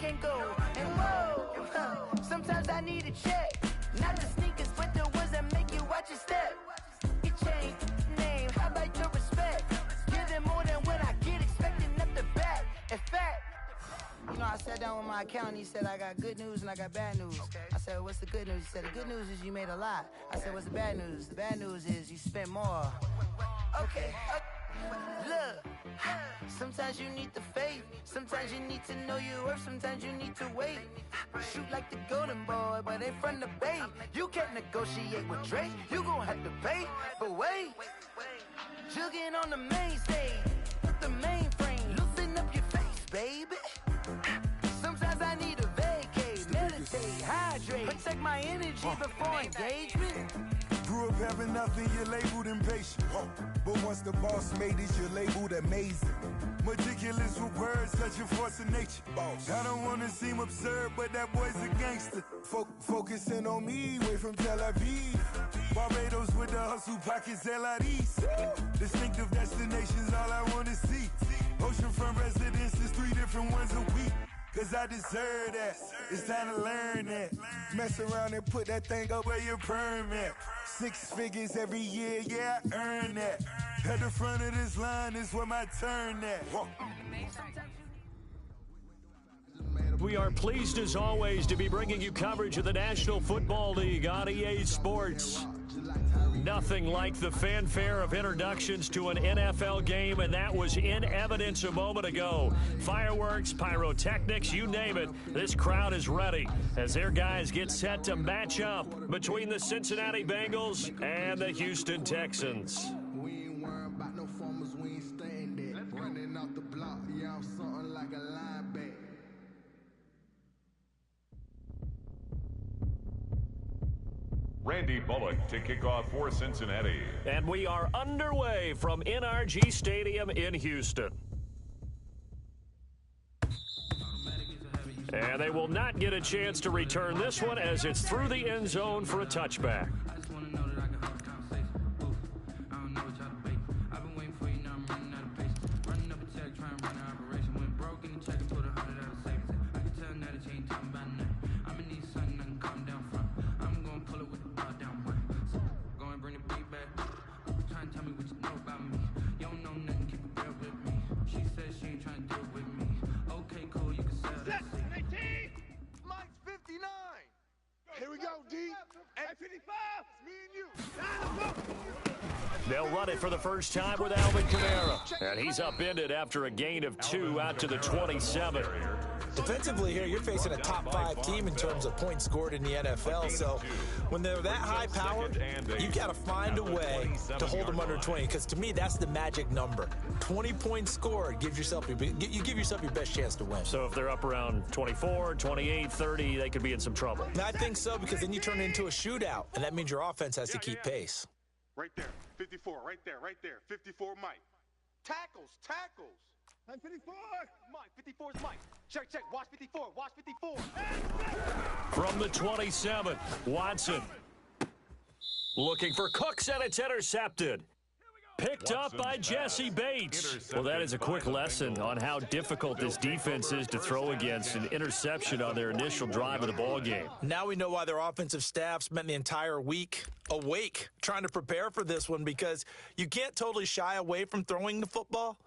can go. And whoa, sometimes I need a check. Not the sneakers, but the ones that make you watch your step. It changed name, how about your respect? Give them more than what I get, expecting up the back. In fact, you know, I sat down with my accountant. He said, I got good news and I got bad news. Okay. I said, what's the good news? He said, the good news is you made a lot. I said, what's the bad news? The bad news is you spent more. Okay. Look, sometimes you need the faith. Sometimes you need to know your worth. Sometimes you need to wait. Shoot like the golden boy, but they from the bay. You can't negotiate with Drake. You gon' have to pay. But wait, jugging on the main stage with the mainframe. Loosen up your face, baby. Sometimes I need a vacate, meditate, hydrate, protect my energy before engagement. Grew up having nothing, you're labeled impatient. But once the boss made it, you're labeled amazing. Meticulous with words, such a force of nature. I don't want to seem absurd, but that boy's a gangster. Focusing on me, way from Tel Aviv. Barbados with the hustle pockets, LIDs. Distinctive destinations, all I want to see. Oceanfront residences, 3 different ones a week. Cause I deserve that, it's time to learn that. Mess around and put that thing up where your permit. 6 figures every year, yeah, I earn that. At the front of this line is where my turn at. We are pleased as always to be bringing you coverage of the National Football League on EA Sports. Nothing like the fanfare of introductions to an NFL game, and that was in evidence a moment ago. Fireworks, pyrotechnics, you name it. This crowd is ready as their guys get set to match up between the Cincinnati Bengals and the Houston Texans. We ain't worried about no formers, we ain't staying there. Running out the block, yeah, I'm something like a linebacker. Randy Bullock to kick off for Cincinnati. And we are underway from NRG Stadium in Houston. And they will not get a chance to return this one as it's through the end zone for a touchback. Here we go, D. At 55, me and you. They'll run it for the first time with Alvin Kamara. And he's upended after a gain of 2 out to the 27. Defensively here, you're facing a top 5 team in terms of points scored in the NFL. So when they're that high powered, you got to find a way to hold them under 20. Because to me, that's the magic number. 20 points scored, you give yourself your best chance to win. So if they're up around 24, 28, 30, they could be in some trouble. I think so, because then you turn it into a shootout, and that means your offense has to keep pace. Right there, 54, right there, 54, Mike. Tackles. 54. Mike, 54's Mike. Check, watch 54, watch 54. From the 27, Watson looking for Cooks, and it's intercepted. Picked up by Jesse Bates. Well, that is a quick lesson on how difficult this defense is to throw against. An interception on their initial drive of the ball game. Now we know why their offensive staff spent the entire week awake trying to prepare for this one, because you can't totally shy away from throwing the football.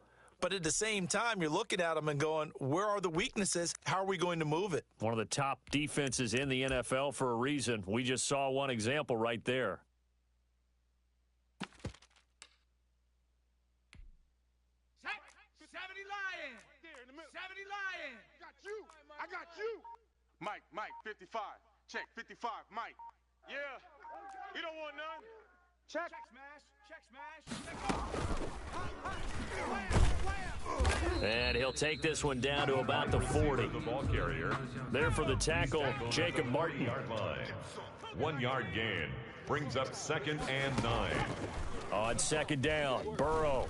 But at the same time, you're looking at them and going, where are the weaknesses? How are we going to move it? One of the top defenses in the NFL for a reason. We just saw one example right there. I got you. Mike, 55. Check, 55, Mike. Yeah. You don't want none. Check. And he'll take this one down to about the 40. The ball carrier. There for the tackle, Jacob Martin. 1 yard gain. Brings up 2nd and 9. On 2nd down, Burrow.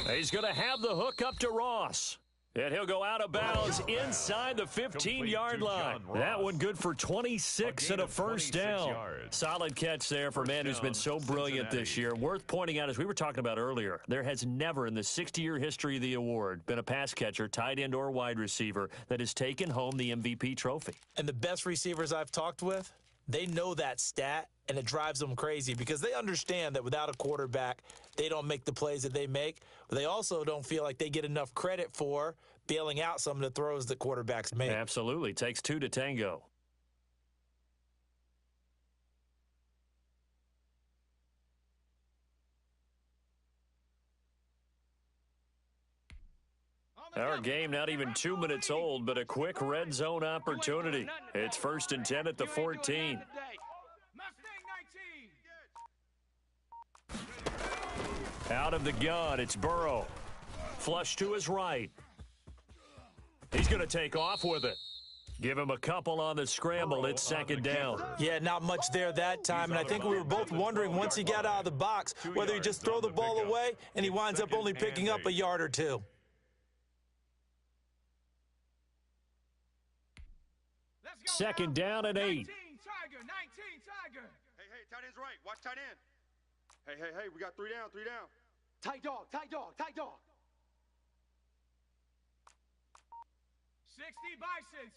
He's going to have the hook up to Ross. And he'll go out of bounds inside the 15-yard line. That one good for 26 and a first down. Solid catch there for a man who's been so brilliant this year. Worth pointing out, as we were talking about earlier, there has never in the 60-year history of the award been a pass catcher, tight end, or wide receiver that has taken home the MVP trophy. And the best receivers I've talked with, they know that stat, and it drives them crazy because they understand that without a quarterback, they don't make the plays that they make. But they also don't feel like they get enough credit for bailing out some of the throws that quarterbacks make. Absolutely. Takes two to tango. Our game not even 2 minutes old, but a quick red zone opportunity. It's 1st and 10 at the 14. Out of the gun, it's Burrow. Flush to his right. He's going to take off with it. Give him a couple on the scramble. It's 2nd down. Yeah, not much there that time, and I think we were both wondering once he got out of the box whether he just throw the ball away and he winds up only picking up a yard or two. Second down and 8. 19, Tiger. Hey, tight end's right. Watch tight end. Hey, we got 3 down. Tight dog. 60 Bison.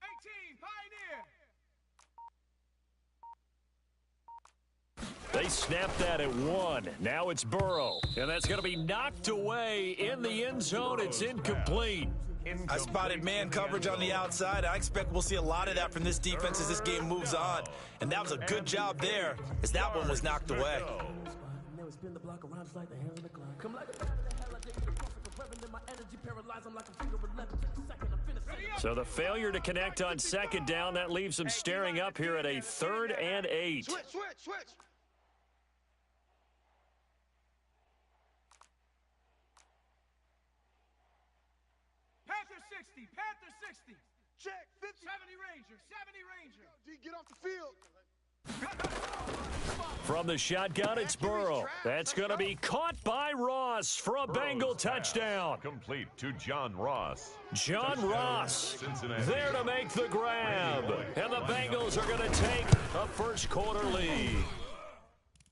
18 Pioneer. They snapped that at 1. Now it's Burrow. And that's going to be knocked away in the end zone. It's incomplete. I spotted man coverage on the outside. I expect we'll see a lot of that from this defense as this game moves on. And that was a good job there as that one was knocked away. So the failure to connect on 2nd down, that leaves them staring up here at a 3rd and 8. Switch. Panther 60. Check. 50. 70 Ranger. D, get off the field. From the shotgun, it's Burrow. That's going to be caught by Ross for a Bengal touchdown. Complete to John Ross. John Ross there to make the grab. And the Bengals are going to take a first-quarter lead.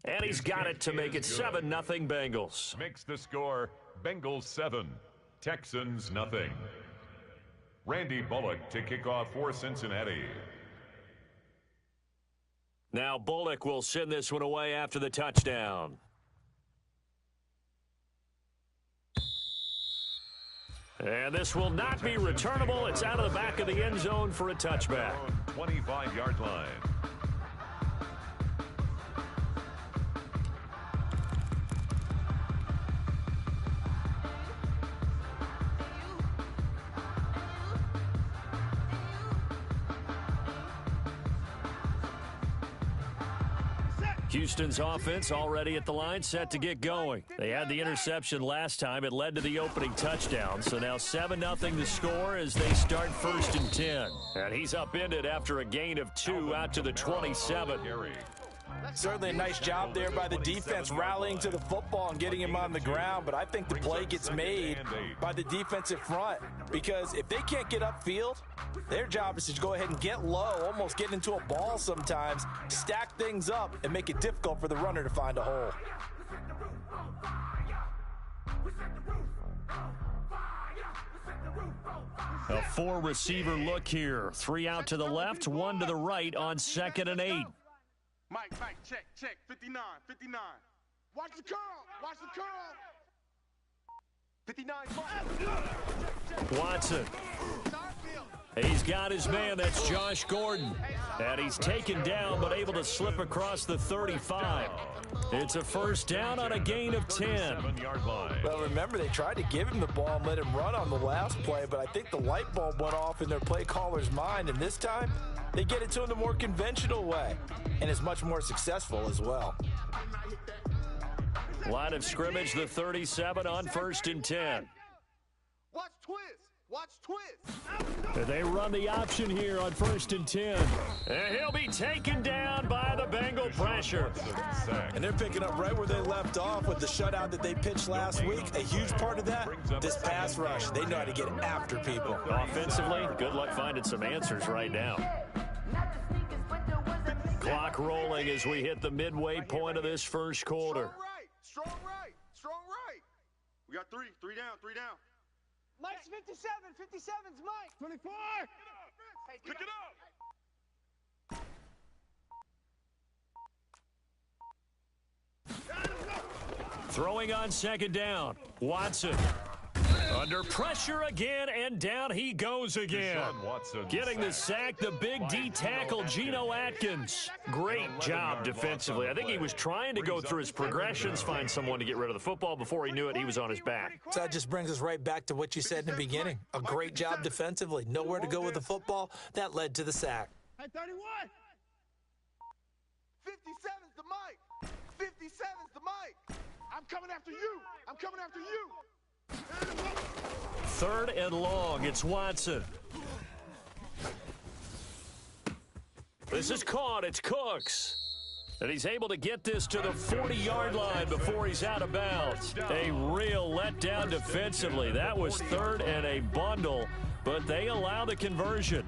And he's got it to make it 7-0 Bengals. Makes the score Bengals 7, Texans nothing. Randy Bullock to kick off for Cincinnati. Now Bullock will send this one away after the touchdown. And this will not be returnable. It's out of the back of the end zone for a touchback. 25-yard line. Houston's offense already at the line, set to get going. They had the interception last time. It led to the opening touchdown. So now 7-0 the score as they start 1st and 10. And he's upended after a gain of 2 out to the 27. Certainly a nice job there by the defense rallying to the football and getting him on the ground, but I think the play gets made by the defensive front because if they can't get upfield, their job is to go ahead and get low, almost get into a ball sometimes, stack things up, and make it difficult for the runner to find a hole. A 4-receiver look here. 3 out to the left, 1 to the right on 2nd and 8. Mike, check. 59. Watch the curl. 59. Watson. He's got his man. That's Josh Gordon. And he's taken down but able to slip across the 35. It's a first down on a gain of 10. Well, remember, they tried to give him the ball and let him run on the last play, but I think the light bulb went off in their play caller's mind, and this time they get it to him the more conventional way, and is much more successful as well. Line of scrimmage, the 37 on 1st and 10. Watch twist. Watch twist. They run the option here on 1st and 10. And he'll be taken down by the Bengal pressure. And they're picking up right where they left off with the shutout that they pitched last week. A huge part of that, this pass rush. They know how to get after people. Offensively, good luck finding some answers right now. Clock rolling as we hit the midway point of this first quarter. Strong right. Strong right. We got three. Three down. Mike's 57. 57's Mike. 24. Pick it up. Throwing on 2nd down. Watson. Under pressure again, and down he goes again. Getting the sack, the big D tackle, Geno Atkins. Great job defensively. I think he was trying to go through his progressions, find someone to get rid of the football. Before he knew it, he was on his back. So that just brings us right back to what you said in the beginning. A great job defensively. Nowhere to go with the football. That led to the sack. Hey, 31. 57's the mic. 57's the mic. I'm coming after you. 3rd and long. It's Watson. This is caught. It's Cooks. And he's able to get this to the 40-yard line before he's out of bounds. A real letdown defensively. That was 3rd and a bundle, but they allow the conversion.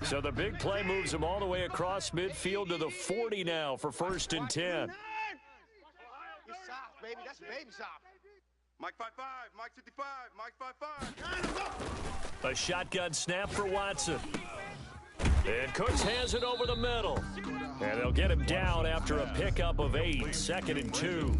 So the big play moves him all the way across midfield to the 40 now for 1st and 10. It's soft, baby. That's baby soft. Mike 5'5", Mike 55, Mike 5'5". A shotgun snap for Watson. And Cooks has it over the middle. And they'll get him down after a pickup of 8. 2nd and 2.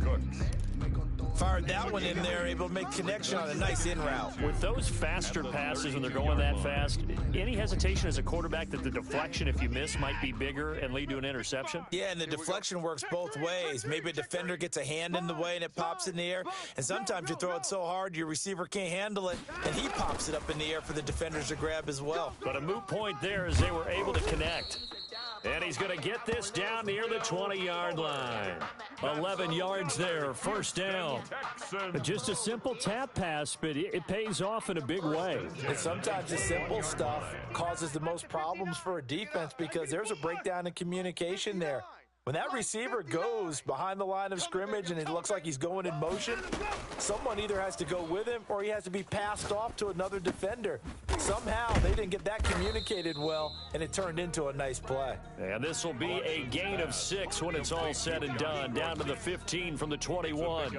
Fired that one in there, able to make connection on a nice in route. With those faster passes when they're going that fast, any hesitation as a quarterback that the deflection, if you miss, might be bigger and lead to an interception? Yeah, and the deflection works both ways. Maybe a defender gets a hand in the way and it pops in the air, and sometimes you throw it so hard your receiver can't handle it, and he pops it up in the air for the defenders to grab as well. But a moot point there as they were able to connect. And he's going to get this down near the 20-yard line. 11 yards there, 1st down. Just a simple tap pass, but it pays off in a big way. And sometimes the simple stuff causes the most problems for a defense because there's a breakdown in communication there. When that receiver goes behind the line of scrimmage and it looks like he's going in motion, someone either has to go with him or he has to be passed off to another defender. Somehow they didn't get that communicated well, and it turned into a nice play. And this will be a gain of 6 when it's all said and done, down to the 15 from the 21.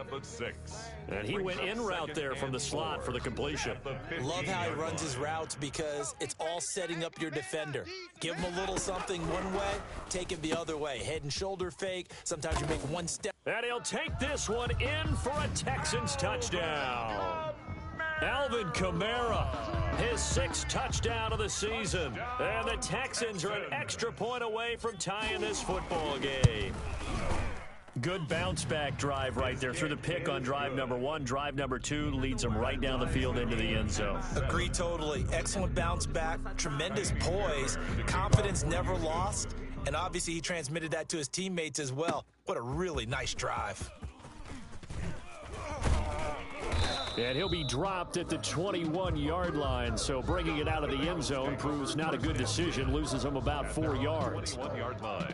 And he went in route there from the slot for the completion. Love how he runs his routes because it's all setting up your defender. Give him a little something one way, take him the other way. Head and shoulder fake. Sometimes you make one step. And he'll take this one in for a Texans touchdown. Alvin Kamara, his 6th touchdown of the season. And the Texans are an extra point away from tying this football game. Good bounce-back drive right there through the pick on drive number 1. Drive number 2 leads them right down the field into the end zone. Agree totally. Excellent bounce-back, tremendous poise, confidence never lost, and obviously he transmitted that to his teammates as well. What a really nice drive. And he'll be dropped at the 21-yard line, so bringing it out of the end zone proves not a good decision, loses him about 4 yards. 1-yard line.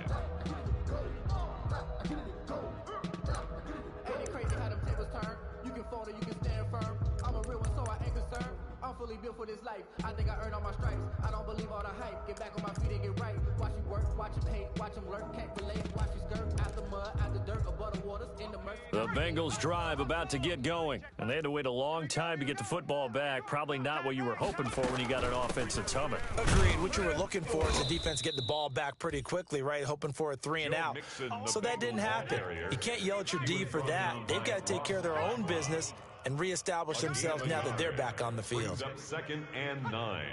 Fully built for this life. I think I earned all my stripes. I don't believe all the hype. Get back on my feet and get right. Watch you work, watch you paint, watch them lurk, can't relate. Watch you skirt out the mud, out the dirt, above the waters, in the murk. The Bengals drive about to get going, and they had to wait a long time to get the football back. Probably not what you were hoping for when you got an offense that's humming. Agreed. What you were looking for is the defense getting the ball back pretty quickly, right? Hoping for a 3 and out. So that didn't happen. You can't yell at your D for that. They've got to take care of their own business and reestablish themselves now that they're back on the field. 2nd and 9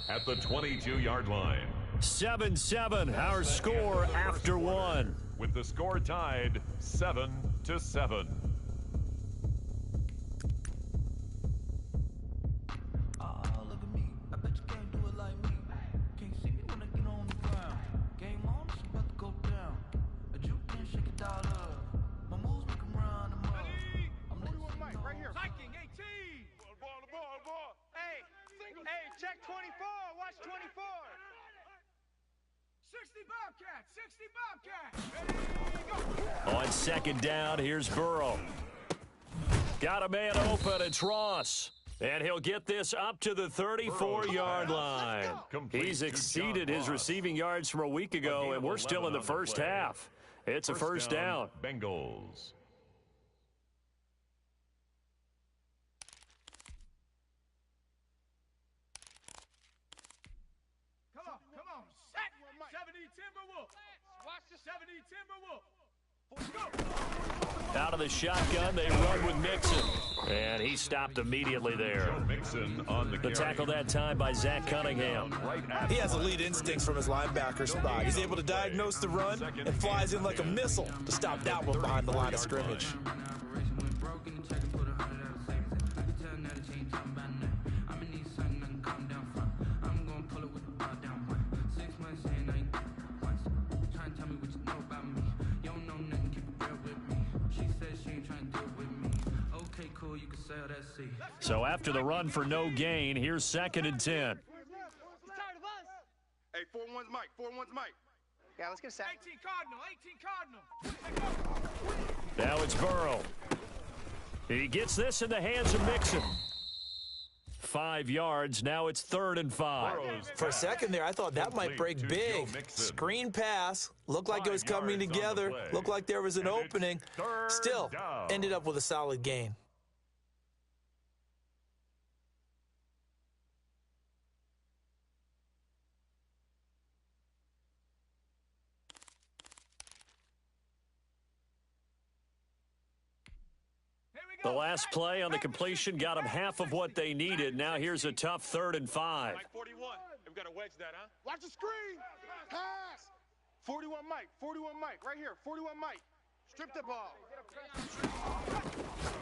at the 22-yard line. 7-7, our score after 1. With the score tied 7-7. Look at me. I bet you can't do it like me. Can't see me when I get on the ground. Game on, it's about to go down. A juke and shake it all On second down, here's Burrow. Got a man open, it's Ross. And he'll get this up to the 34-yard line. He's exceeded his receiving yards from a week ago, and we're still in the first half. It's a first down. Bengals. Come on. Set. 70 Timberwolves. Watch the 70 Timberwolves. Out of the shotgun, they run with Mixon. And he stopped immediately there. Mixon on the tackle that time by Zach Cunningham. He has elite instincts from his linebacker spot. He's able to diagnose the run and flies in like a missile to stop that one behind the line of scrimmage. So after the run for no gain, here's 2nd and 10. He's tired of us. Hey, 4-1's Mike. 4-1's Mike. Yeah, let's get a sack. 18 Cardinal. Now it's Burrow. He gets this in the hands of Mixon. 5 yards. Now it's 3rd and 5. For a second there, I thought that might break big. Screen pass. Looked like it was coming together. Looked like there was an opening. Still, ended up with a solid gain. The last play on the completion got them half of what they needed. Now here's a tough 3rd and 5. Mike 41. We've got to wedge that, huh? Watch the screen. Pass. 41 Mike. 41 Mike. Right here. 41 Mike. Strip the ball.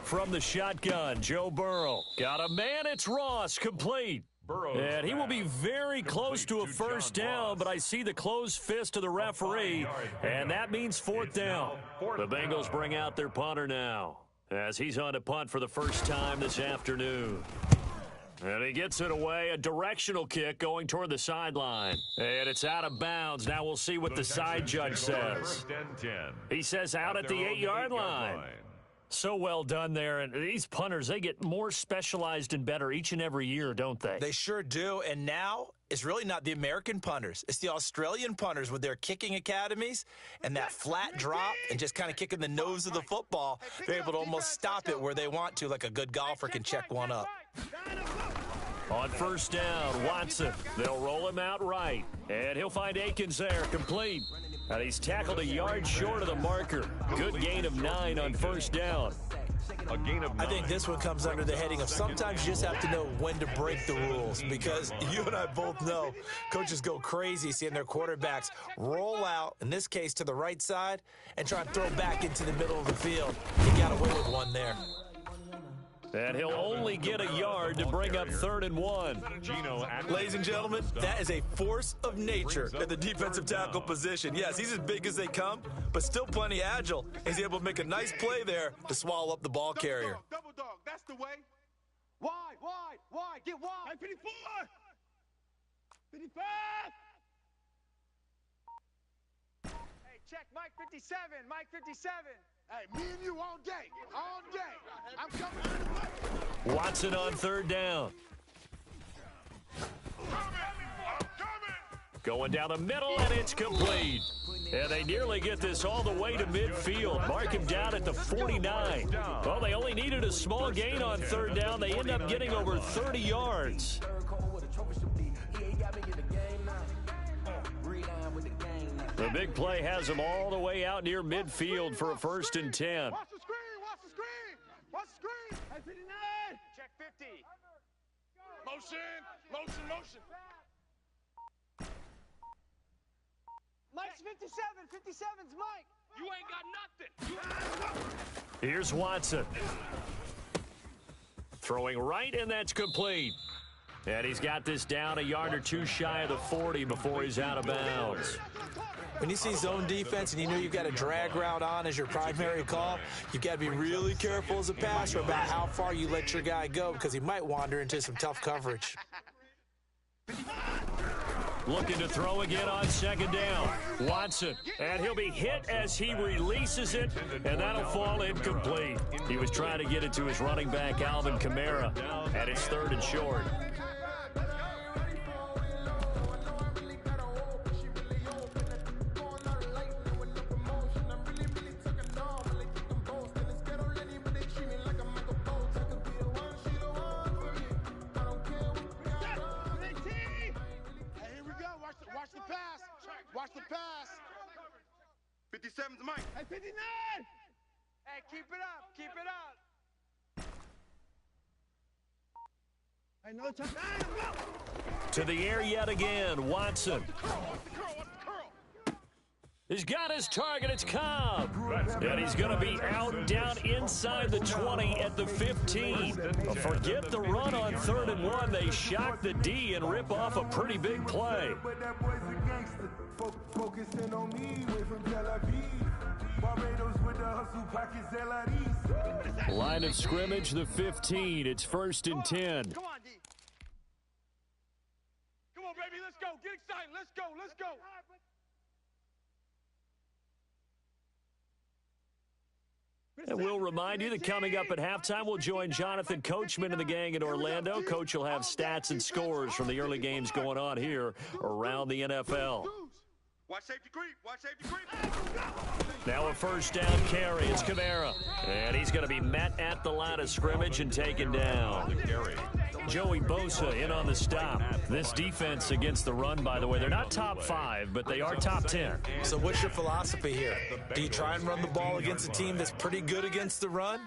From the shotgun, Joe Burrow. Got a man, it's Ross, complete. And he will be very close to a first down, but I see the closed fist of the referee, and that means 4th down. The Bengals bring out their punter now, as he's on to punt for the first time this afternoon. And he gets it away, a directional kick going toward the sideline. And it's out of bounds. Now we'll see what the side judge says. He says out at the 8-yard line. So well done there. And these punters, they get more specialized and better each and every year, don't they? They sure do. And now it's really not the American punters. It's the Australian punters with their kicking academies and that flat drop and just kind of kicking the nose of the football. They're able to almost stop it where they want to, like a good golfer can check one up. On first down, Watson. They'll roll him out right. And he'll find Akins there, complete. And he's tackled a yard short of the marker. Good gain of 9 on first down. A gain of 9. I think this one comes under the heading of sometimes you just have to know when to break the rules, because you and I both know coaches go crazy seeing their quarterbacks roll out, in this case to the right side, and try and throw back into the middle of the field. He got away with one there. And he'll only get a yard to bring up 3rd and 1. Ladies and gentlemen, that is a force of nature at the defensive tackle position. Yes, he's as big as they come, but still plenty agile. He's able to make a nice play there to swallow up the ball carrier. Double dog. That's the way. Wide. Get wide. 54. 55. Hey, check Mike 57. Mike 57. Hey, me and you all day. All day. I'm coming. Watson on 3rd down. Going down the middle, and it's complete. And they nearly get this all the way to midfield. Mark him down at the 49. Well, they only needed a small gain on 3rd down. They end up getting over 30 yards. The big play has them all the way out near midfield for a 1st and 10. Watch the screen. Watch the screen. Hey, 59. Check 50. Motion. Mike's 57. 57's Mike. You ain't got nothing. Here's Watson. Throwing right, and that's complete. And he's got this down a yard or two shy of the 40 before he's out of bounds. When you see zone defense and you know you've got a drag route on as your primary call, you've got to be really careful as a passer about how far you let your guy go, because he might wander into some tough coverage. Looking to throw again on second down. Watson, and he'll be hit as he releases it, and that'll fall incomplete. He was trying to get it to his running back, Alvin Kamara, and it's 3rd and short. Watch the pass. 57's Mike. Hey, 59! Hey, keep it up. Keep it up. Hey, no touchdown. To the air yet again. Watson. He's got his target. It's Cobb. And he's going to be out down inside the 20 at the 15. Forget the run on 3rd and 1. They shock the D and rip off a pretty big play. Focusing on me, way from Tel Aviv. Barbados with the hustle pockets, Line of scrimmage, the 15. It's 1st and 10. Come on, D. Come on, baby. Let's go. Get excited. Let's go. Let's go. And we'll remind you that coming up at halftime, we'll join Jonathan Coachman and the gang in Orlando. Coach will have stats and scores from the early games going on here around the NFL. Watch safety creep. Watch safety creep. Now a 1st down carry. It's Kamara. And he's going to be met at the line of scrimmage and taken down. Joey Bosa in on the stop. This defense against the run, by the way, they're not top 5, but they are top 10. So what's your philosophy here? Do you try and run the ball against a team that's pretty good against the run?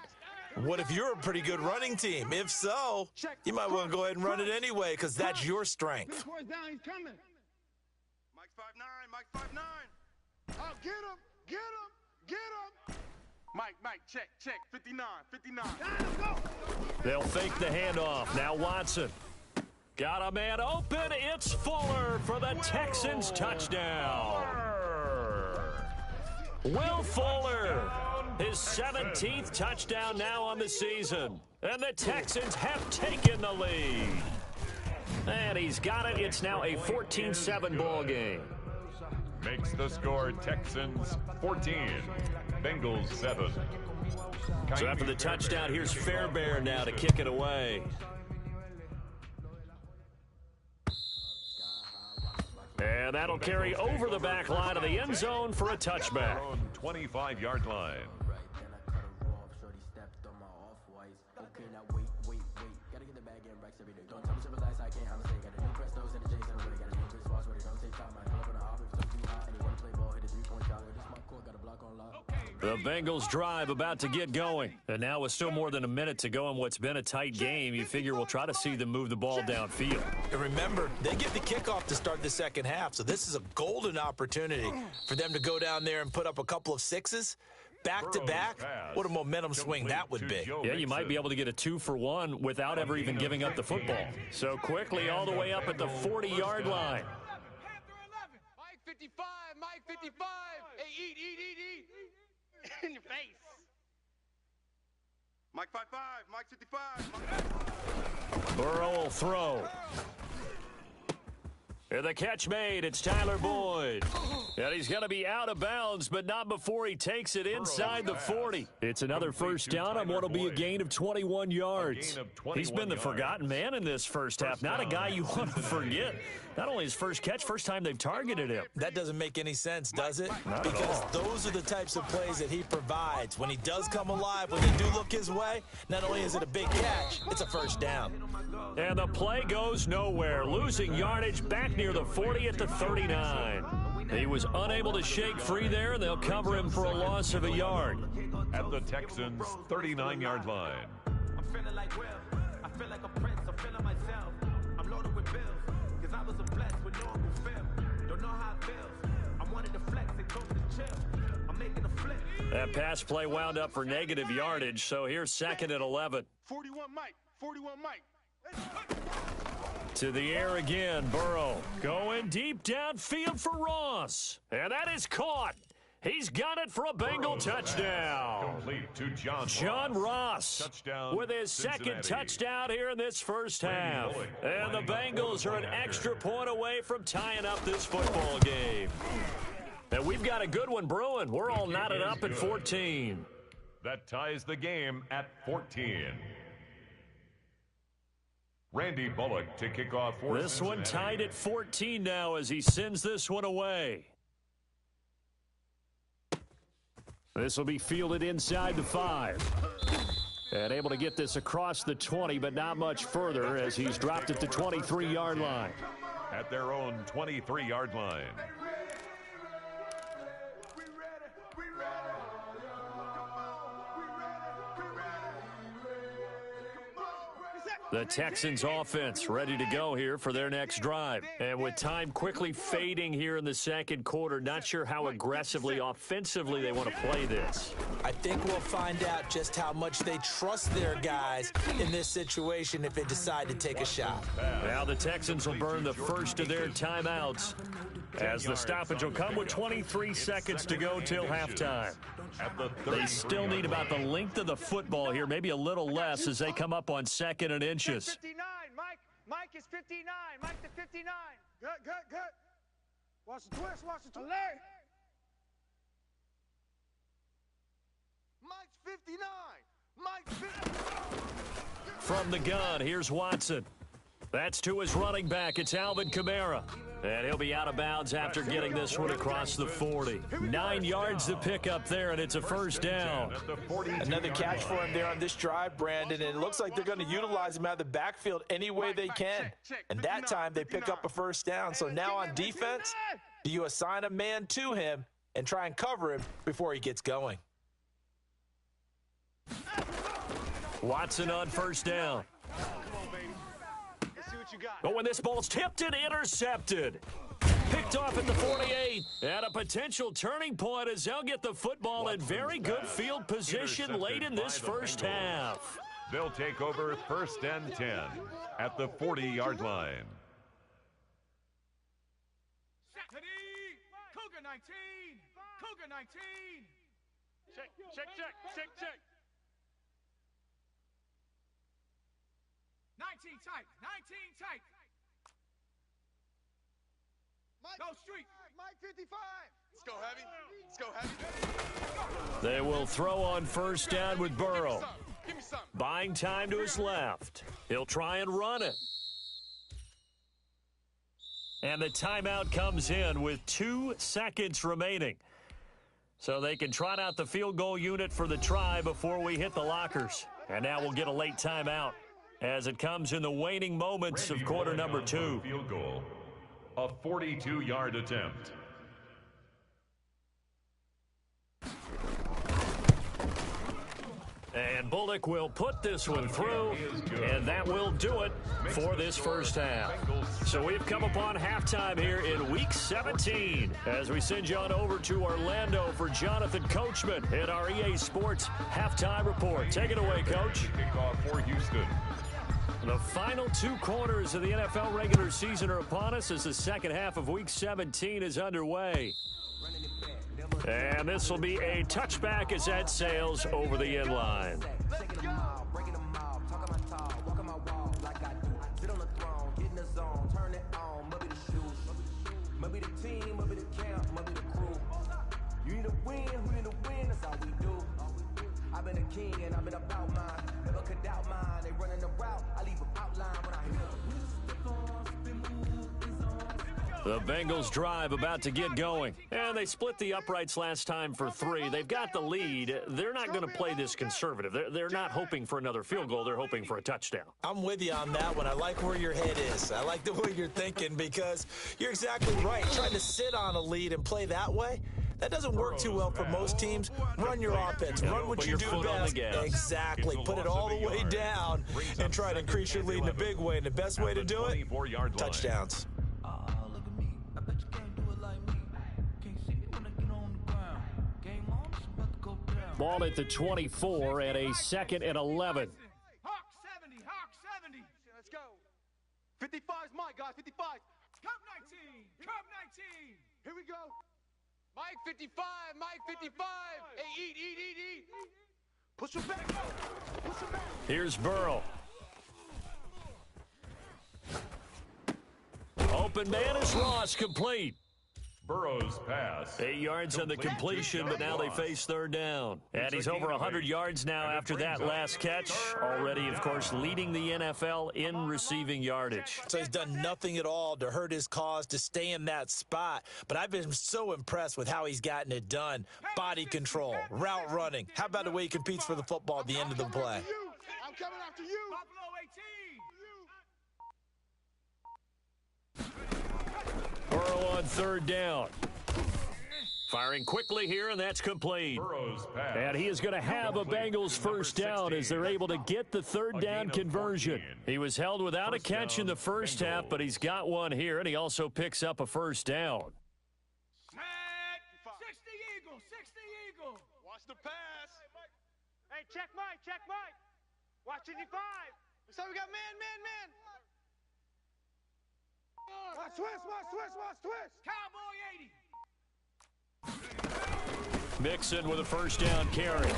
What if you're a pretty good running team? If so, you might want to go ahead and run it anyway because that's your strength. Down, he's coming. Mike's 5'9", Mike's 5'9". Oh, get him, get him, get him. Mike, check, 59. They'll fake the handoff. Now Watson. Got a man open. It's Fuller for the Texans touchdown. Will Fuller, his 17th touchdown now on the season. And the Texans have taken the lead. And he's got it. It's now a 14-7 ball game. Makes the score Texans 14, Bengals 7. So after the touchdown, here's Fairbairn now to kick it away. And that'll carry over the back line of the end zone for a touchback. 25-yard line. The Bengals drive about to get going. And now with still more than a minute to go in what's been a tight game, you figure we'll try to see them move the ball downfield. And remember, they get the kickoff to start the second half, so this is a golden opportunity for them to go down there and put up a couple of sixes. Back-to-back, what a momentum swing that would be. Yeah, you might be able to get a 2-for-1 without ever even giving up the football. So quickly all the way up at the 40-yard line. Mike 55, Mike 55. Hey, eat. In your face. Mike 5'5", Mike 55. Burrow will throw. And the catch made. It's Tyler Boyd. And he's going to be out of bounds, but not before he takes it inside the 40. It's another first down on what will be a gain of 21 yards. He's been the forgotten man in this first half. Not a guy you want to forget. Not only his first catch, first time they've targeted him. That doesn't make any sense, does it? Because those are the types of plays that he provides. When he does come alive, when they do look his way, not only is it a big catch, it's a first down. And the play goes nowhere. Losing yardage back near the 40 at the 39. He was unable to shake free there, and they'll cover him for a loss of a yard. At the Texans' 39-yard line. I'm feeling like Will. I feel like a prince. I'm feeling myself. I'm loaded with bills. Because I was a blessed with no one will feel. Don't know how it feels. I wanted to flex and coach to chill. I'm making a flip. That pass play wound up for negative yardage, so here's 2nd and 11. 41 Mike. To the air again, Burrow going deep downfield for Ross. And that is caught. He's got it for a Bengal touchdown. Complete to John Ross Touchdown, with his second touchdown here in this first half. And the Bengals are an extra point away from tying up this football game. And we've got a good one brewing. We're all knotted up at 14. That ties the game at 14. Randy Bullock to kick off for this one tied at 14 now as he sends this one away. This will be fielded inside the 5. And able to get this across the 20, but not much further as he's dropped at the 23-yard line. At their own 23-yard line. The Texans offense ready to go here for their next drive. And with time quickly fading here in the second quarter, not sure how aggressively, offensively they want to play this. I think we'll find out just how much they trust their guys in this situation if they decide to take a shot. Now the Texans will burn the first of their timeouts as the stoppage will come with 23 seconds to go till halftime. They still need about the length of the football here, maybe a little less as they come up on 2nd and inches. 59, Mike is 59. Mike to 59. Good. Watch the twist, Alert. Mike's 59. Mike's 59. From the gun, here's Watson. That's to his running back. It's Alvin Kamara. And he'll be out of bounds after getting this one across the 40. 9 yards to pick up there, and it's a first down. Another catch for him there on this drive, Brandon, and it looks like they're going to utilize him out of the backfield any way they can. And that time they pick up a first down. So now on defense, do you assign a man to him and try and cover him before he gets going? Watson on first down. Oh, and this ball's tipped and intercepted. Picked off at the 48. And a potential turning point as they'll get the football in very good field position late in this first half. They'll take over 1st and 10 at the 40-yard line. Cougar 19. Cougar 19. Check. 19 tight. Go street. Mike 55. Let's go heavy. They will throw on first down with Burrow. Give me some. Buying time to his left. He'll try and run it. And the timeout comes in with 2 seconds remaining. So they can trot out the field goal unit for the try before we hit the lockers. And now we'll get a late timeout as it comes in the waning moments of quarter number 2. Field goal, a 42-yard attempt. And Bullock will put this one through, and that will do it for this first half. So we've come upon halftime here in Week 17 as we send you on over to Orlando for Jonathan Coachman in our EA Sports Halftime Report. Take it away, Coach. Kickoff for Houston. The final 2 quarters of the NFL regular season are upon us as the second half of Week 17 is underway. And this will be a touchback as that sails over the end line. I've been a king and I've been about mine. Never could doubt mine. They running the route. I leave them outline when I hear the Bengals drive about to get going. And they split the uprights last time for 3. They've got the lead. They're not going to play this conservative. They're not hoping for another field goal. They're hoping for a touchdown. I'm with you on that one. I like where your head is. I like the way you're thinking because you're exactly right. Trying to sit on a lead and play that way, that doesn't work too well for most teams. Run your offense. Run what you do best. Exactly. Put it all the way down and try to increase your lead in a big way. And the best way to do it, touchdowns. Ball at the 24 and a 2nd and 11. Hawk 70. Let's go. 55's Mike, guys. 55. Cup 19. Here we go. Mike 55, Mike 55. Hey, eat. Push him back. Push him back. Here's Burrow. Open man is lost, complete. Burrow's pass. 8 yards on the completion, but now they face third down. And he's over 100 yards now after that last catch. Already, of course, leading the NFL in receiving yardage. So he's done nothing at all to hurt his cause, to stay in that spot. But I've been so impressed with how he's gotten it done. Body control, route running. How about the way he competes for the football at the end of the play? I'm coming after you. Buffalo 18. Burrow on third down. Firing quickly here, and that's complete. Burrow's pass. And he is going to have a Bengals first down as they're able to get the third down conversion. He was held without a catch in the first half, but he's got one here, and he also picks up a first down. Set. 60 Eagle, 60 Eagle. Watch the pass. Hey, check Mike. Watch 55. So we got man. Watch twist. Cowboy 80. Mixon with a first down carry.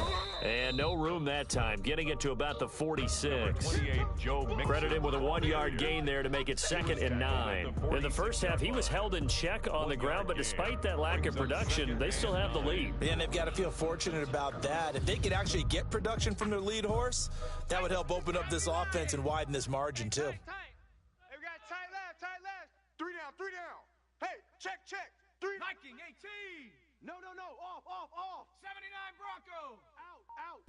And no room that time, getting it to about the 46. 28, Joe Mixon. Credit him with a 1-yard gain there to make it 2nd and 9. In the first half, he was held in check on the ground, but despite that lack of production, they still have the lead. And they've got to feel fortunate about that. If they could actually get production from their lead horse, that would help open up this offense and widen this margin, too. Tight. Hey, we got tight left. 3 down. Hey, check. 3. Viking 18. No. Off. 79 Bronco. Out.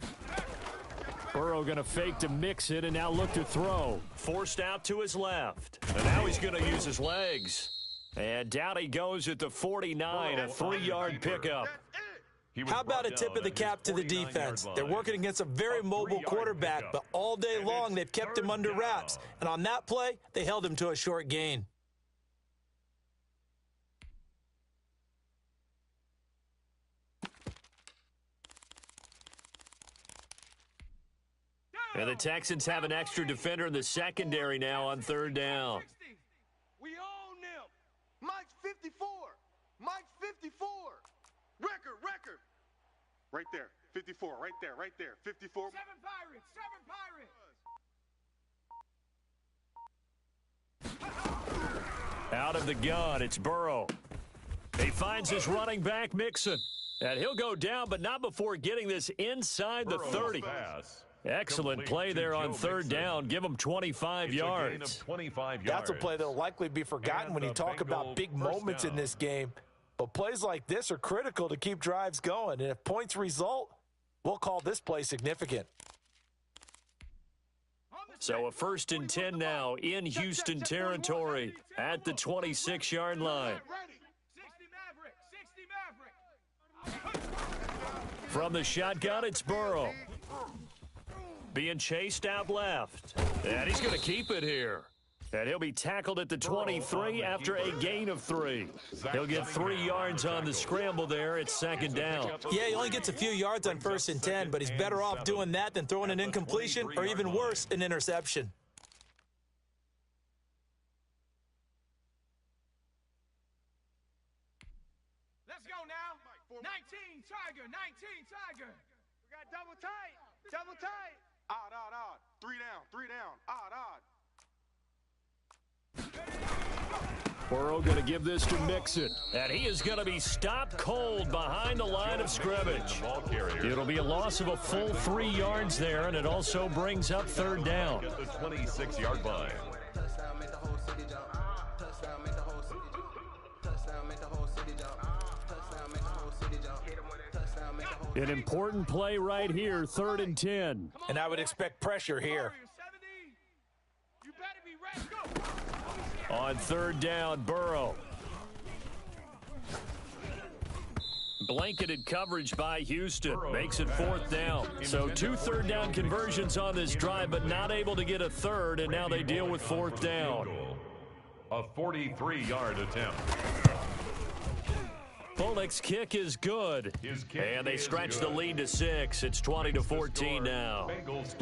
Burrow going to fake to mix it and now look to throw. Forced out to his left. And now he's going to use his legs. And down he goes at the 49, a 3-yard pickup. How about a tip of the cap to the defense? They're working against a very mobile quarterback, but all day long they've kept him under wraps. And on that play, they held him to a short gain. And the Texans have an extra defender in the secondary now on third down. We own them. Mike's 54. Mike's 54. Record. Right there. 54. Right there. 54. 7 Pirates. Out of the gun, it's Burrow. He finds his running back, Mixon. And he'll go down, but not before getting this inside the 30. Excellent play there on third down. Give him 25 yards. That's a play that'll likely be forgotten when you talk about big moments in this game. But plays like this are critical to keep drives going. And if points result, we'll call this play significant. So a 1st and 10 now in Houston territory at the 26-yard line. 60 Maverick. From the shotgun, it's Burrow. Being chased out left. And he's going to keep it here. And he'll be tackled at the 23 after a gain of 3. He'll get 3 yards on the scramble there. It's 2nd down. Yeah, he only gets a few yards on 1st and 10, but he's better off doing that than throwing an incompletion or even worse, an interception. Let's go now. 19 Tiger. We got double tight. Odd. 3 down. Odd. Burrow going to give this to Mixon. And he is going to be stopped cold behind the line of scrimmage. It'll be a loss of a full 3 yards there, and it also brings up third down. At the 26-yard line. An important play right here, 3rd and 10. And I would expect pressure here. You better be ready. Go. On third down, Burrow. Blanketed coverage by Houston. Makes it 4th down. So 2 third-down conversions on this drive, but not able to get a third, and now they deal with 4th down. A 43-yard attempt. Bullock's kick is good. And they stretch the lead to 6. It's 20-14 now.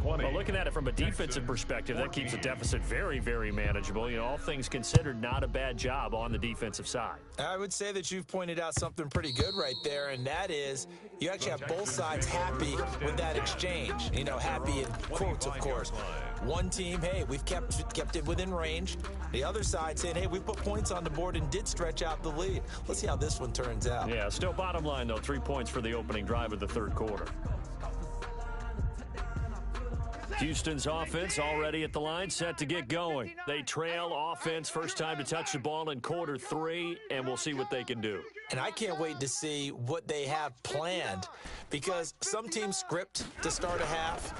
Well, looking at it from a defensive perspective, that keeps the deficit very, very manageable. You know, all things considered, not a bad job on the defensive side. I would say that you've pointed out something pretty good right there, and that is you actually have both sides happy with that exchange. You know, happy in quotes, of course. One team, hey, we've kept it within range. The other side saying, hey, we put points on the board and did stretch out the lead. Let's see how this one turns out. Yeah, still bottom line, though, 3 points for the opening drive of the third quarter. Houston's offense already at the line, set to get going. They trail offense, first time to touch the ball in quarter 3, and we'll see what they can do. And I can't wait to see what they have planned, because some teams script to start a half.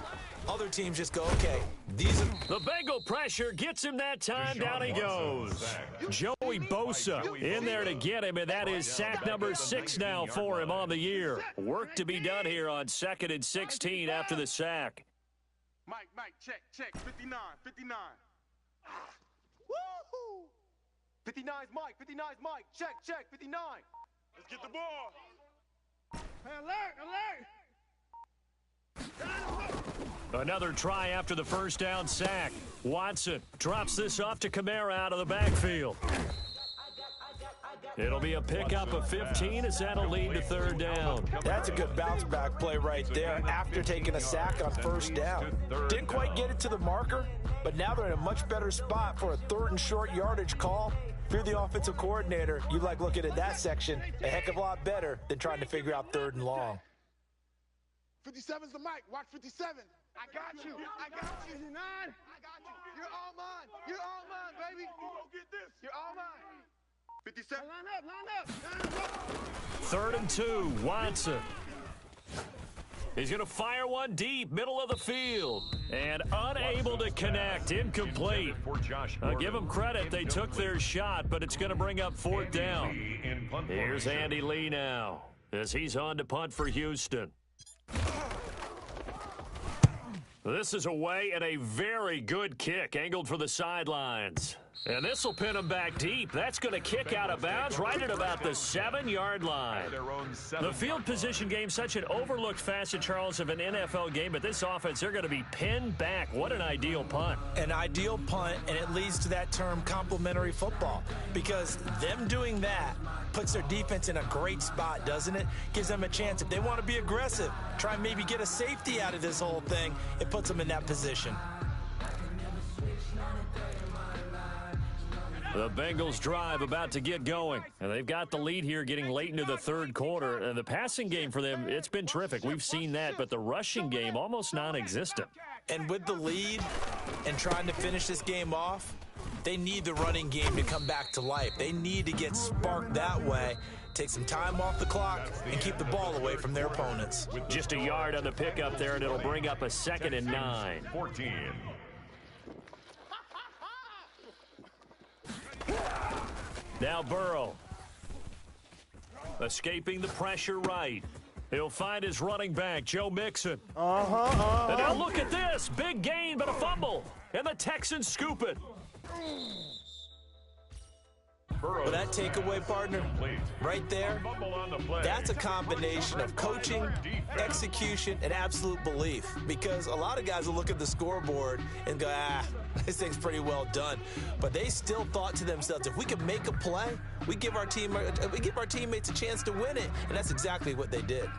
Other teams just go, okay, these are... The Bengal pressure gets him that time. Down he goes. Joey Bosa in there to get him, and that is sack number 6 now for him on the year. Work to be done here on 2nd and 16 after the sack. Mike, check, 59. Woo-hoo! 59's Mike, check, 59. Let's get the ball. Hey, alert! Another try after the first down sack. Watson drops this off to Kamara out of the backfield. It'll be a pickup of 15 as that'll lead to third down. That's a good bounce back play right there after taking a sack on first down. Didn't quite get it to the marker, but now they're in a much better spot for a 3rd and short yardage call. If you're the offensive coordinator, you like looking at that section a heck of a lot better than trying to figure out 3rd and long. 57's the mic. Watch 57. I got you. 59. I got you. You're all mine, baby. Go get this. You're all mine. 57. Line up. 3rd and 2, Watson. He's going to fire one deep, middle of the field, and unable to connect, incomplete. I'll give them credit, they took their shot, but it's going to bring up 4th down. Here's Andy Lee now, as he's on to punt for Houston. This is away and a very good kick, angled for the sidelines. And this will pin him back deep. That's going to kick out of bounds right at about the 7-yard line. The field position game, such an overlooked facet, Charles, of an NFL game, but this offense, they're going to be pinned back. What an ideal punt. An ideal punt, and it leads to that term complementary football, because them doing that puts their defense in a great spot, doesn't it? Gives them a chance. If they want to be aggressive, try and maybe get a safety out of this whole thing, it puts them in that position. The Bengals drive about to get going, and they've got the lead here getting late into the third quarter. And the passing game for them, it's been terrific. We've seen that, but the rushing game almost non-existent. And with the lead and trying to finish this game off, they need the running game to come back to life. They need to get sparked that way, take some time off the clock, and keep the ball away from their opponents. Just a yard on the pickup there, and it'll bring up a 2nd and 9. 14. Now Burrow, escaping the pressure right. He'll find his running back, Joe Mixon. And now look at this. Big gain, but a fumble. And the Texans scoop it. Well, that takeaway, partner, right there, that's a combination of coaching, execution, and absolute belief. Because a lot of guys will look at the scoreboard and go, this thing's pretty well done. But they still thought to themselves, if we can make a play, we give our teammates a chance to win it. And that's exactly what they did.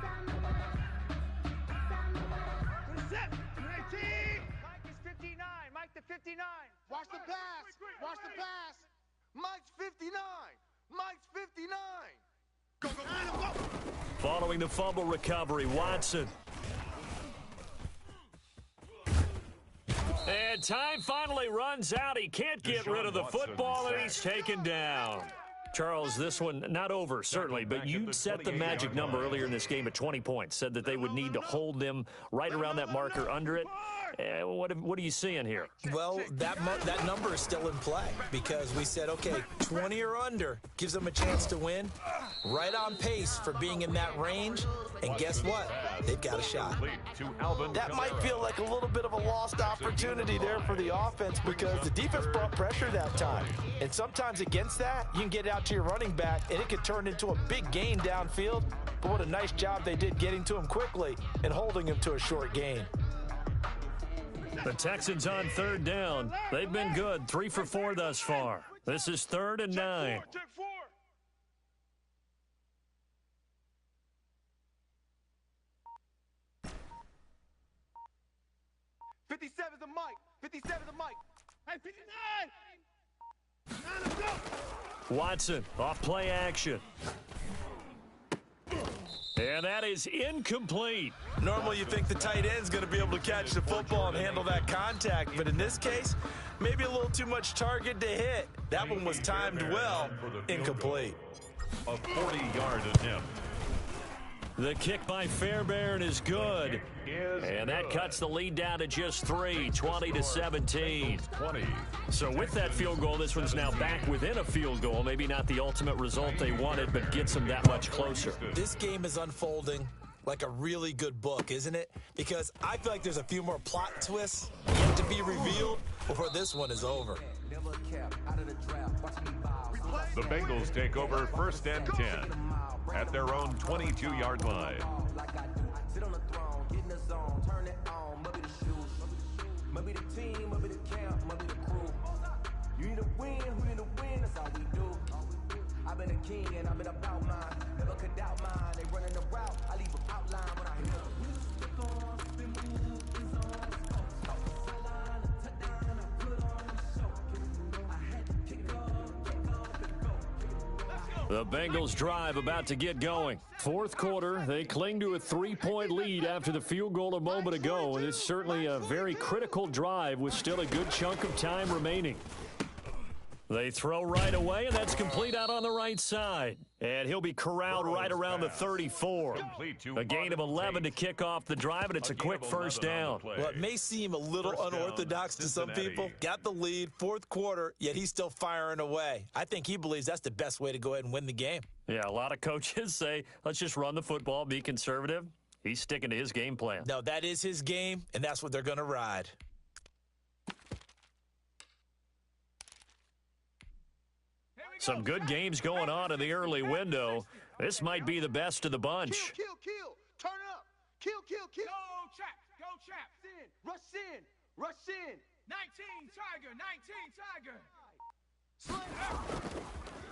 Mike is 59. Mike the 59. Watch the pass. Mike's 59. Mike's 59. Go. Following the fumble recovery, Watson. And time finally runs out. He can't get rid of the football, and he's taken down. Charles, this one not over, certainly, but you set the magic number earlier in this game at 20 points, said that they would need to hold them right around that marker under it. What are you seeing here? Well, that number is still in play because we said, okay, 20 or under gives them a chance to win. Right on pace for being in that range. And guess what? They've got a shot. That might feel like a little bit of a lost opportunity there for the offense because the defense brought pressure that time. And sometimes against that, you can get out to your running back, and it could turn into a big gain downfield. But what a nice job they did getting to him quickly and holding him to a short gain. The Texans on third down. They've been good, 3 for 4 thus far. This is 3rd and 9. Check 4. 57's the mic. 57's the mic. Hey, 59. Now let's go. Watson, off play action. And that is incomplete. Normally you think the tight end's going to be able to catch the football and handle that contact, but in this case, maybe a little too much target to hit. That one was timed well, incomplete. A 40-yard attempt. The kick by Fairbairn is good. And that cuts the lead down to just 3, 20-17. So with that field goal, this one's now back within a field goal. Maybe not the ultimate result they wanted, but gets them that much closer. This game is unfolding like a really good book, isn't it? Because I feel like there's a few more plot twists yet to be revealed before this one is over. The Bengals take over 1st and 10 at their own 22-yard line. Sit on the throne, get in the zone, turn it on, maybe the shoes, maybe the team, maybe the camp, maybe the crew. You need to win, who need to win, that's all we do. I've been a king and I've been about mine, never could doubt mine. They running the route, I leave them outline when I hear them. The Bengals drive about to get going. 4th quarter, they cling to a 3-point lead after the field goal a moment ago. And it's certainly a very critical drive with still a good chunk of time remaining. They throw right away, and that's complete out on the right side. And he'll be corralled right around the 34. A gain of 11 to kick off the drive, and it's a quick first down. Well, it may seem a little unorthodox to some people. Got the lead, 4th quarter, yet he's still firing away. I think he believes that's the best way to go ahead and win the game. Yeah, a lot of coaches say, let's just run the football, be conservative. He's sticking to his game plan. No, that is his game, and that's what they're going to ride. Some good games going on in the early window. This might be the best of the bunch. Kill. Turn up. Kill. Go trap. Rush in. 19 Tiger.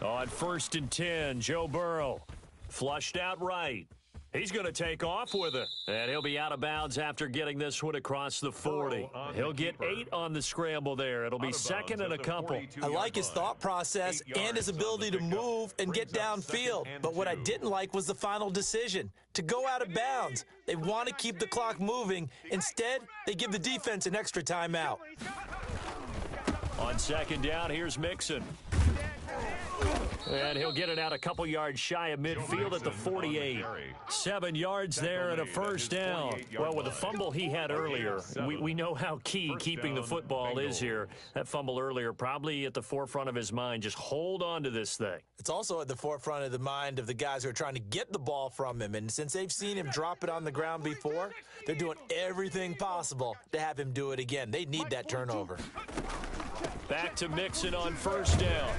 On 1st and 10, Joe Burrow flushed out right. He's going to take off with it, and he'll be out of bounds after getting this one across the 40. He'll get 8 on the scramble there. It'll be 2nd and a couple. I like his thought process and his ability to move and get downfield. But what I didn't like was the final decision, to go out of bounds. They want to keep the clock moving. Instead, they give the defense an extra timeout. On 2nd down, here's Mixon. And he'll get it out a couple yards shy of midfield at the 48. 7 yards there and a first down. Well, with the fumble he had earlier, we know how key keeping the football is here. That fumble earlier probably at the forefront of his mind. Just hold on to this thing. It's also at the forefront of the mind of the guys who are trying to get the ball from him. And since they've seen him drop it on the ground before, they're doing everything possible to have him do it again. They need that turnover. Back to Mixon on 1st down.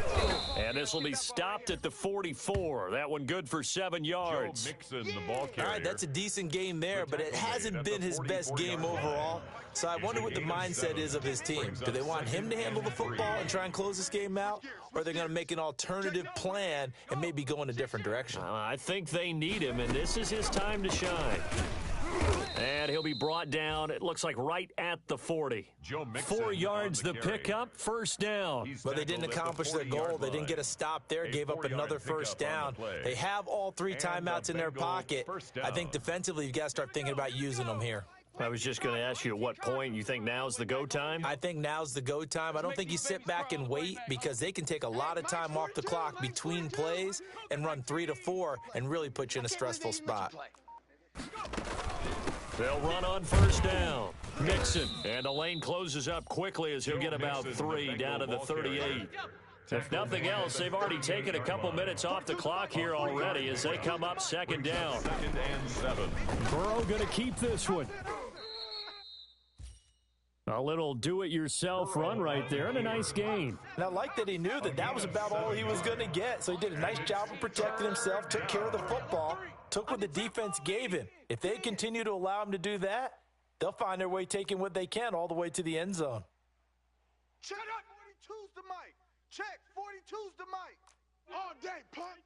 And this will be stopped at the 44. That one good for 7 yards. Mixon, the ball carrier. All right, that's a decent game there, but it hasn't been his best game overall. So I wonder what the mindset is of his team. Do they want him to handle the football and try and close this game out? Or are they going to make an alternative plan and maybe go in a different direction? I think they need him, and this is his time to shine. And he'll be brought down, it looks like right at the 40. 4 yards the pickup, first down. But they didn't accomplish their goal. They didn't get a stop there, gave up another first down. They have all 3 timeouts in their pocket. I think defensively you've got to start thinking about using them here. I was just going to ask you at what point you think now's the go time? I think now's the go time. I don't think you sit back and wait because they can take a lot of time off the clock between plays and run 3 to 4 and really put you in a stressful spot. They'll run on first down. Mixon, and the lane closes up quickly as he'll get about 3 down to the 38. If nothing else, they've already taken a couple minutes off the clock here already as they come up second down. 2nd and 7. Burrow going to keep this one. A little do-it-yourself run right there and a nice gain. And I like that he knew that that was about all he was going to get. So he did a nice job of protecting himself, took care of the football, took what the defense gave him. If they continue to allow him to do that, they'll find their way taking what they can all the way to the end zone. Check up. 42's the mic. Check. 42's the mic. All day, punt.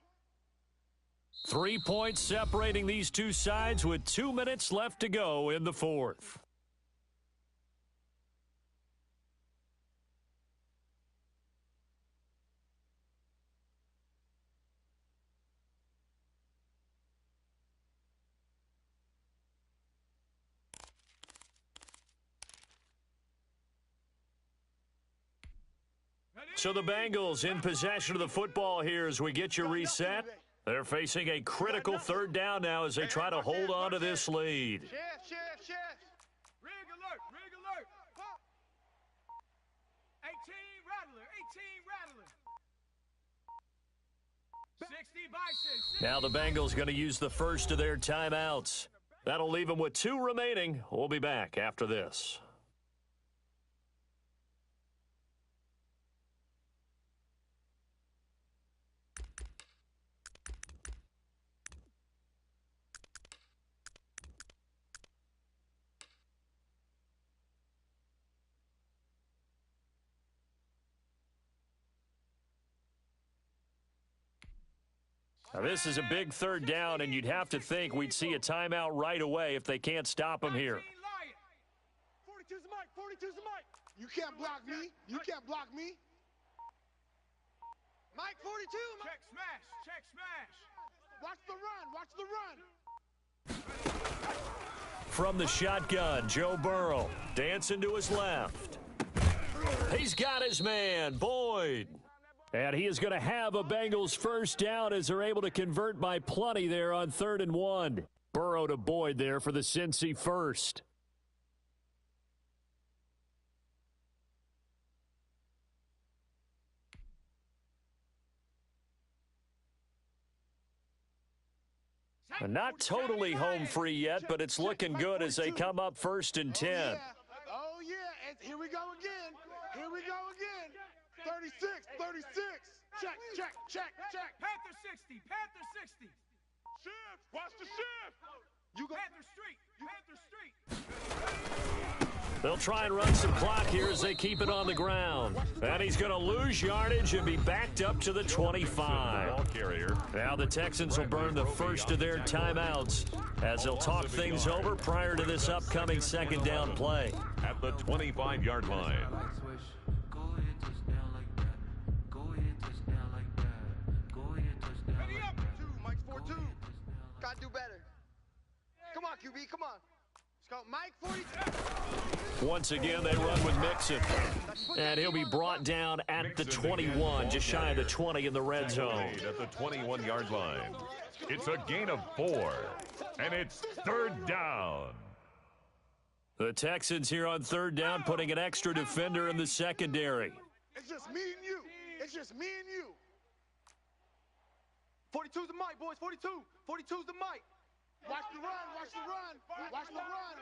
3 points separating these two sides with 2 minutes left to go in the fourth. So the Bengals in possession of the football here as we get you reset. They're facing a critical 3rd down now as they try to hold on to this lead. Rig alert, rig alert. 18 rattler, 18 rattler. 60 bison. Now the Bengals going to use the first of their timeouts. That'll leave them with 2 remaining. We'll be back after this. Now this is a big 3rd down, and you'd have to think we'd see a timeout right away if they can't stop them here. 42's the mic. 42's the mic. You can't block me. You can't block me. Mike 42. Check smash. Check smash. Watch the run. Watch the run. From the shotgun, Joe Burrow dancing to his left. He's got his man, Boyd. And he is going to have a Bengals first down as they're able to convert by plenty there on 3rd and 1. Burrow to Boyd there for the Cincy first. And not totally home free yet, but it's looking good as they come up 1st and 10. Oh, yeah. And here we go again. Here we go again. 36, 36. Check, check, check, check. Panther 60, Panther 60. Shift. Watch the shift. You go. Panther Street, Panther Street. They'll try and run some clock here as they keep it on the ground. And he's going to lose yardage and be backed up to the 25. Now the Texans will burn the first of their timeouts as they'll talk things over prior to this upcoming 2nd down play. At the 25-yard line. Mike's 4-2. Gotta do better. Come on, QB, come on. Let's go. Mike 42. Once again, they run with Mixon. And he'll be brought down at the 21, just shy of the 20 in the red zone. At the 21-yard line. It's a gain of 4. And it's 3rd down. The Texans here on 3rd down, putting an extra defender in the secondary. It's just me and you. It's just me and you. 42's the mic, boys. 42. 42's the mic. Watch the run. Watch the run. Watch the run.